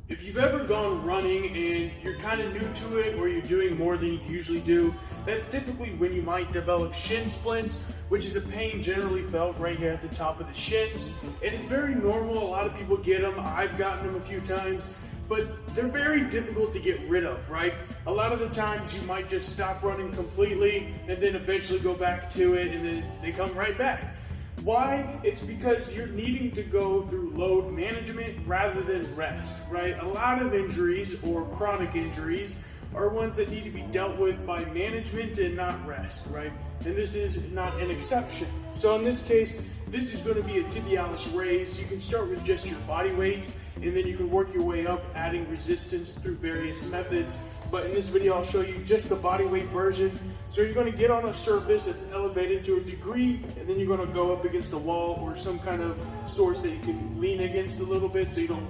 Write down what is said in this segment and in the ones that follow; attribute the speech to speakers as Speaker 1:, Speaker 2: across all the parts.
Speaker 1: If you've ever gone running and you're kind of new to it or you're doing more than you usually do, that's typically when you might develop shin splints, which is a pain generally felt right here at the top of the shins. And it's very normal, a lot of people get them, I've gotten them a few times, but they're very difficult to get rid of, right? A lot of the times you might just stop running completely and then eventually go back to it and then they come right back. Why? It's because you're needing to go through load management rather than rest, right? A lot of injuries or chronic injuries are ones that need to be dealt with by management and not rest, right? And this is not an exception. So in this case, this is going to be a tibialis raise. You can start with just your body weight and then you can work your way up, adding resistance through various methods. But in this video, I'll show you just the body weight version. So you're going to get on a surface that's elevated to a degree, and then you're going to go up against a wall or some kind of source that you can lean against a little bit so you don't,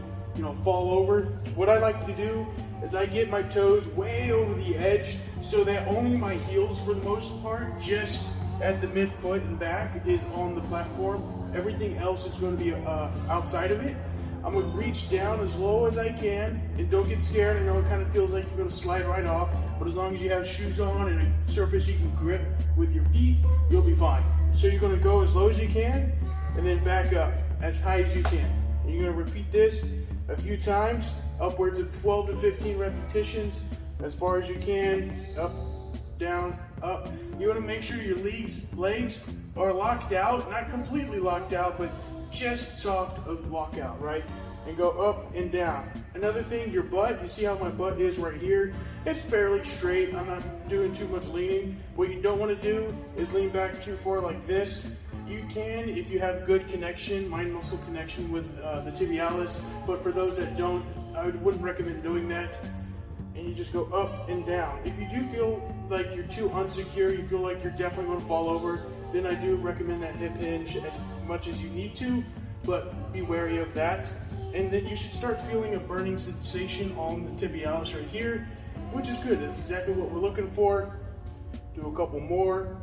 Speaker 1: fall over. What I like to do is I get my toes way over the edge so that only my heels, for the most part, just at the midfoot and back, is on the platform. Everything else is going to be outside of it. I'm going to reach down as low as I can, and don't get scared. I know it kind of feels like you're going to slide right off, but as long as you have shoes on and a surface you can grip with your feet, you'll be fine. So you're going to go as low as you can, and then back up as high as you can. And you're going to repeat this a few times, upwards of 12 to 15 repetitions, as far as you can, up, down, up. You want to make sure your legs are locked out, not completely locked out, but just soft of lockout, right? And go up and down. Another thing, your butt, you see how my butt is right here? It's fairly straight. I'm not doing too much leaning. What you don't want to do is lean back too far like this. You can if you have good connection, mind muscle connection with the tibialis, but for those that don't, I wouldn't recommend doing that. And you just go up and down. If you do feel like you're too unsecure, you feel like you're definitely going to fall over, then I do recommend that hip hinge as much as you need to, but be wary of that. And then you should start feeling a burning sensation on the tibialis right here, which is good. That's exactly what we're looking for. Do a couple more,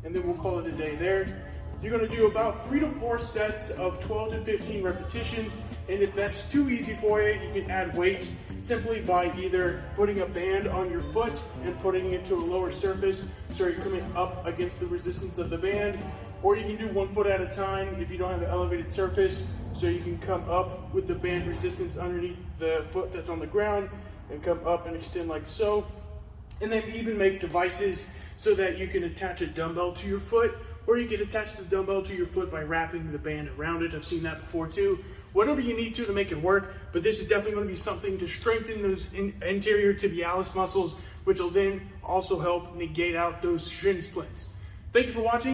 Speaker 1: and then we'll call it a day there. You're going to do about 3 to 4 sets of 12 to 15 repetitions, and if that's too easy for you, you can add weight simply by either putting a band on your foot and putting it to a lower surface so you're coming up against the resistance of the band, or you can do 1 foot at a time if you don't have an elevated surface, so you can come up with the band resistance underneath the foot that's on the ground and come up and extend like so. And then even make devices so that you can attach a dumbbell to your foot, or you can attach the dumbbell to your foot by wrapping the band around it. I've seen that before too. Whatever you need to make it work, but this is definitely going to be something to strengthen those anterior tibialis muscles, which will then also help negate out those shin splints. Thank you for watching.